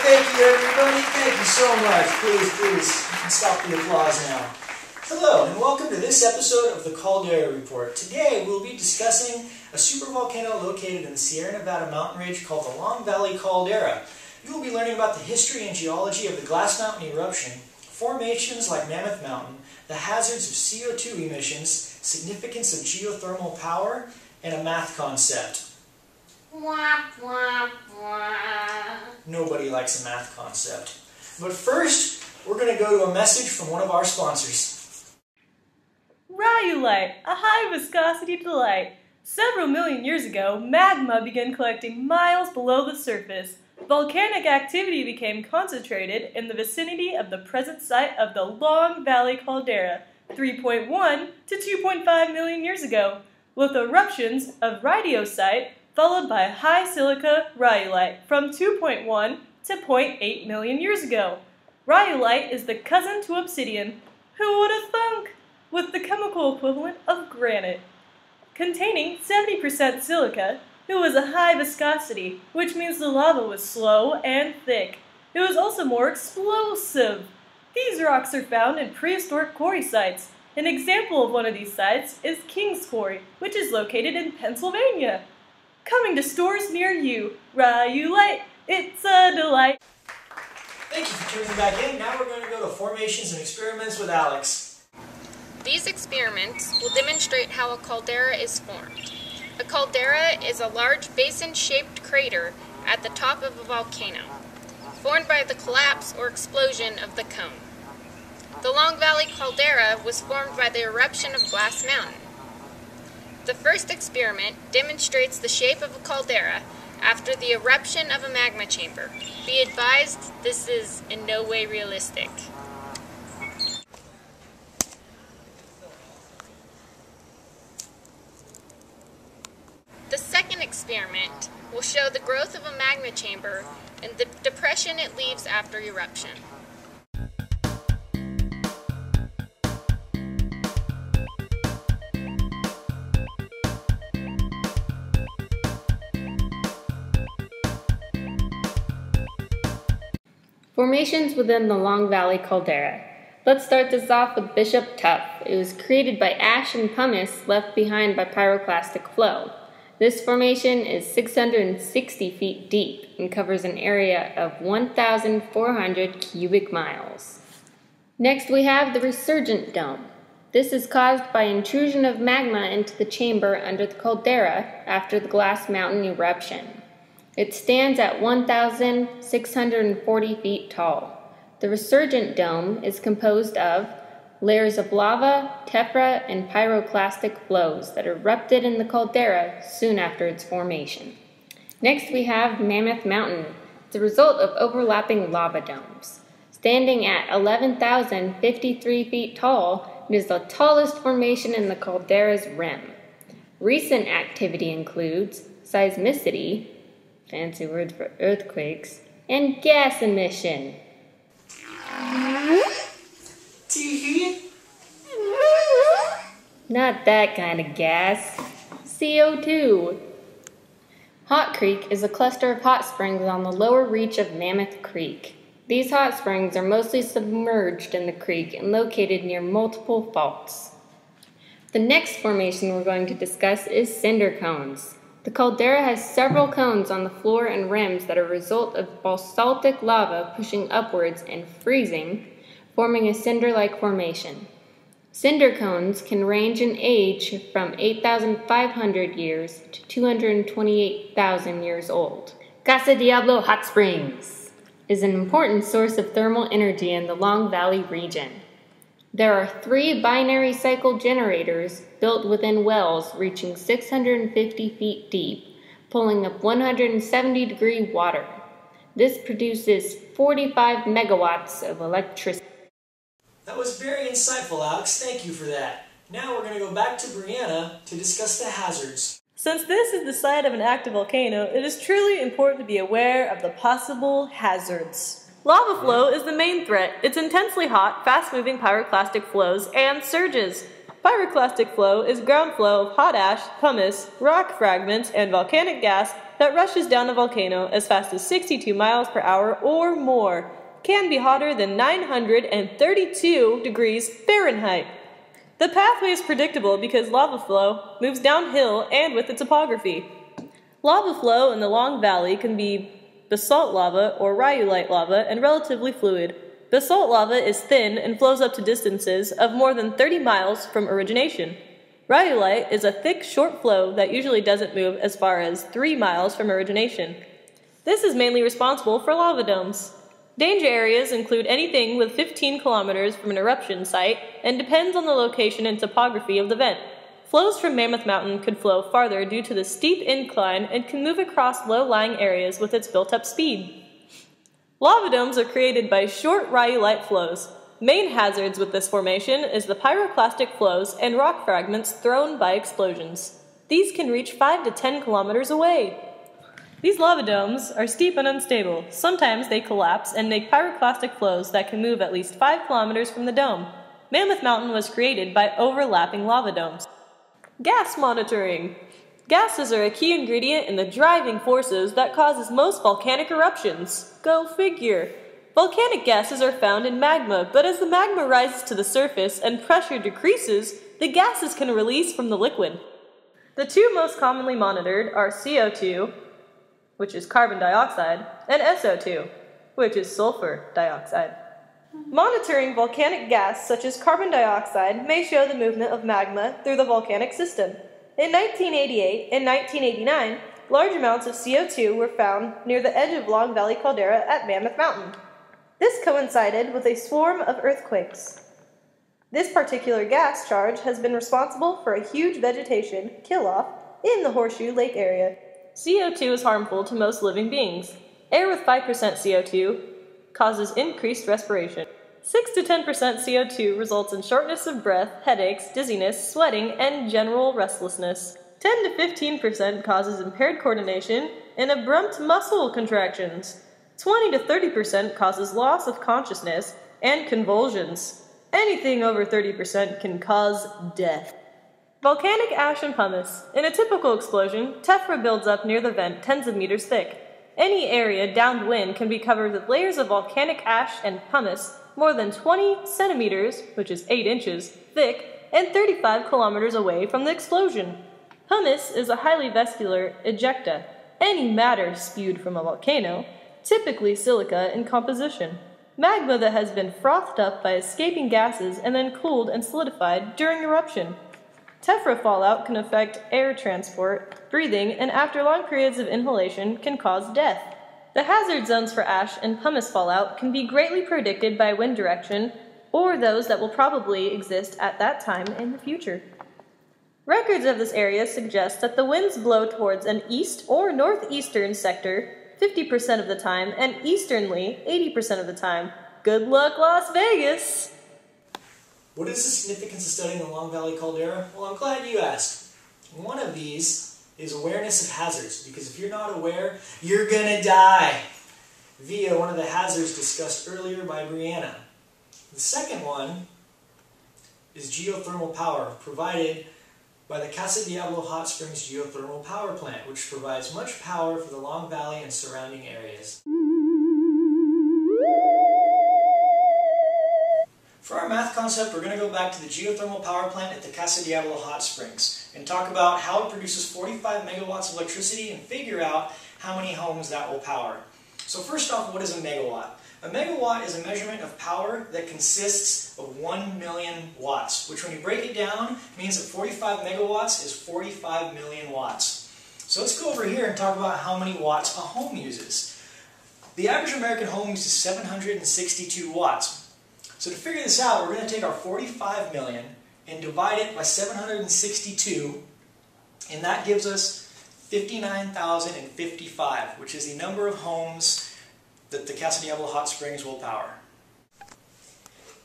thank you everybody. Thank you so much. Please, you can stop the applause now. Hello, and welcome to this episode of the Caldera Report. Today we'll be discussing a supervolcano located in the Sierra Nevada mountain range called the Long Valley Caldera. You will be learning about the history and geology of the Glass Mountain eruption, formations like Mammoth Mountain, the hazards of CO2 emissions, significance of geothermal power, and a math concept. Nobody likes a math concept. But first, we're going to go to a message from one of our sponsors. Rhyolite, a high-viscosity delight. Several million years ago, magma began collecting miles below the surface. Volcanic activity became concentrated in the vicinity of the present site of the Long Valley Caldera, 3.1 to 2.5 million years ago, with eruptions of rhyodacite followed by high silica rhyolite from 2.1 to 0.8 million years ago. Rhyolite is the cousin to obsidian. Who would have thunk? With the chemical equivalent of granite. Containing 70% silica, it was a high viscosity, which means the lava was slow and thick. It was also more explosive. These rocks are found in prehistoric quarry sites. An example of one of these sites is King's Quarry, which is located in Pennsylvania. Coming to stores near you. Rhyolite, it's a delight. Thank you for tuning back in. Now we're going to go to formations and experiments with Alex. These experiments will demonstrate how a caldera is formed. A caldera is a large basin-shaped crater at the top of a volcano, formed by the collapse or explosion of the cone. The Long Valley Caldera was formed by the eruption of Glass Mountain. The first experiment demonstrates the shape of a caldera after the eruption of a magma chamber. Be advised, this is in no way realistic. The second experiment will show the growth of a magma chamber and the depression it leaves after eruption. Formations within the Long Valley Caldera. Let's start this off with Bishop Tuff. It was created by ash and pumice left behind by pyroclastic flow. This formation is 660 feet deep and covers an area of 1,400 cubic miles. Next we have the Resurgent Dome. This is caused by intrusion of magma into the chamber under the caldera after the Glass Mountain eruption. It stands at 1,640 feet tall. The Resurgent Dome is composed of layers of lava, tephra, and pyroclastic flows that erupted in the caldera soon after its formation. Next we have Mammoth Mountain, the result of overlapping lava domes. Standing at 11,053 feet tall, it is the tallest formation in the caldera's rim. Recent activity includes seismicity, fancy word for earthquakes, and gas emission. Not that kind of gas. CO2. Hot Creek is a cluster of hot springs on the lower reach of Mammoth Creek. These hot springs are mostly submerged in the creek and located near multiple faults. The next formation we're going to discuss is cinder cones. The caldera has several cones on the floor and rims that are a result of basaltic lava pushing upwards and freezing, forming a cinder-like formation. Cinder cones can range in age from 8,500 years to 228,000 years old. Casa Diablo Hot Springs is an important source of thermal energy in the Long Valley region. There are 3 binary cycle generators built within wells reaching 650 feet deep, pulling up 170-degree water. This produces 45 megawatts of electricity. That was very insightful, Alex. Thank you for that. Now we're going to go back to Brianna to discuss the hazards. Since this is the site of an active volcano, it is truly important to be aware of the possible hazards. Lava flow is the main threat. It's intensely hot, fast-moving pyroclastic flows and surges. Pyroclastic flow is ground flow of hot ash, pumice, rock fragments, and volcanic gas that rushes down a volcano as fast as 62 miles per hour or more can be hotter than 932 degrees Fahrenheit. The pathway is predictable because lava flow moves downhill and with the topography. Lava flow in the Long Valley can be basalt lava or rhyolite lava and relatively fluid. Basalt lava is thin and flows up to distances of more than 30 miles from origination. Rhyolite is a thick, short flow that usually doesn't move as far as 3 miles from origination. This is mainly responsible for lava domes. Danger areas include anything with 15 kilometers from an eruption site and depends on the location and topography of the vent. Flows from Mammoth Mountain could flow farther due to the steep incline and can move across low-lying areas with its built-up speed. Lava domes are created by short rhyolite flows. Main hazards with this formation is the pyroclastic flows and rock fragments thrown by explosions. These can reach 5 to 10 kilometers away. These lava domes are steep and unstable. Sometimes they collapse and make pyroclastic flows that can move at least 5 kilometers from the dome. Mammoth Mountain was created by overlapping lava domes. Gas monitoring. Gases are a key ingredient in the driving forces that causes most volcanic eruptions. Go figure. Volcanic gases are found in magma, but as the magma rises to the surface and pressure decreases, the gases can release from the liquid. The two most commonly monitored are CO2, which is carbon dioxide, and SO2, which is sulfur dioxide. Monitoring volcanic gas such as carbon dioxide may show the movement of magma through the volcanic system. In 1988 and 1989, large amounts of CO2 were found near the edge of Long Valley caldera at Mammoth Mountain. This coincided with a swarm of earthquakes. This particular gas charge has been responsible for a huge vegetation kill-off in the Horseshoe Lake area. CO2 is harmful to most living beings. Air with 5% CO2 causes increased respiration. 6 to 10% CO2 results in shortness of breath, headaches, dizziness, sweating, and general restlessness. 10 to 15% causes impaired coordination and abrupt muscle contractions. 20 to 30% causes loss of consciousness and convulsions. Anything over 30% can cause death. Volcanic ash and pumice. In a typical explosion, tephra builds up near the vent tens of meters thick. Any area downwind can be covered with layers of volcanic ash and pumice more than 20 centimeters, which is 8 inches, thick, and 35 kilometers away from the explosion. Pumice is a highly vascular ejecta, any matter spewed from a volcano, typically silica in composition. Magma that has been frothed up by escaping gases and then cooled and solidified during eruption. Tephra fallout can affect air transport, breathing, and after long periods of inhalation can cause death. The hazard zones for ash and pumice fallout can be greatly predicted by wind direction or those that will probably exist at that time in the future. Records of this area suggest that the winds blow towards an east or northeastern sector 50% of the time and easternly 80% of the time. Good luck, Las Vegas! What is the significance of studying the Long Valley caldera? Well, I'm glad you asked. One of these is awareness of hazards, because if you're not aware, you're gonna die, via one of the hazards discussed earlier by Brianna. The second one is geothermal power, provided by the Casa Diablo Hot Springs Geothermal Power Plant, which provides much power for the Long Valley and surrounding areas. For our math concept, we're going to go back to the geothermal power plant at the Casa Diablo Hot Springs and talk about how it produces 45 megawatts of electricity and figure out how many homes that will power. So first off, what is a megawatt? A megawatt is a measurement of power that consists of 1 million watts, which when you break it down means that 45 megawatts is 45 million watts. So let's go over here and talk about how many watts a home uses. The average American home uses 762 watts. So to figure this out, we're going to take our 45 million and divide it by 762, and that gives us 59,055, which is the number of homes that the Casa Diablo Hot Springs will power.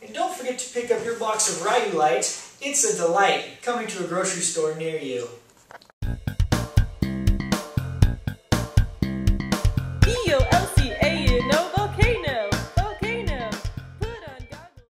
And don't forget to pick up your box of rhyolite. It's a delight coming to a grocery store near you.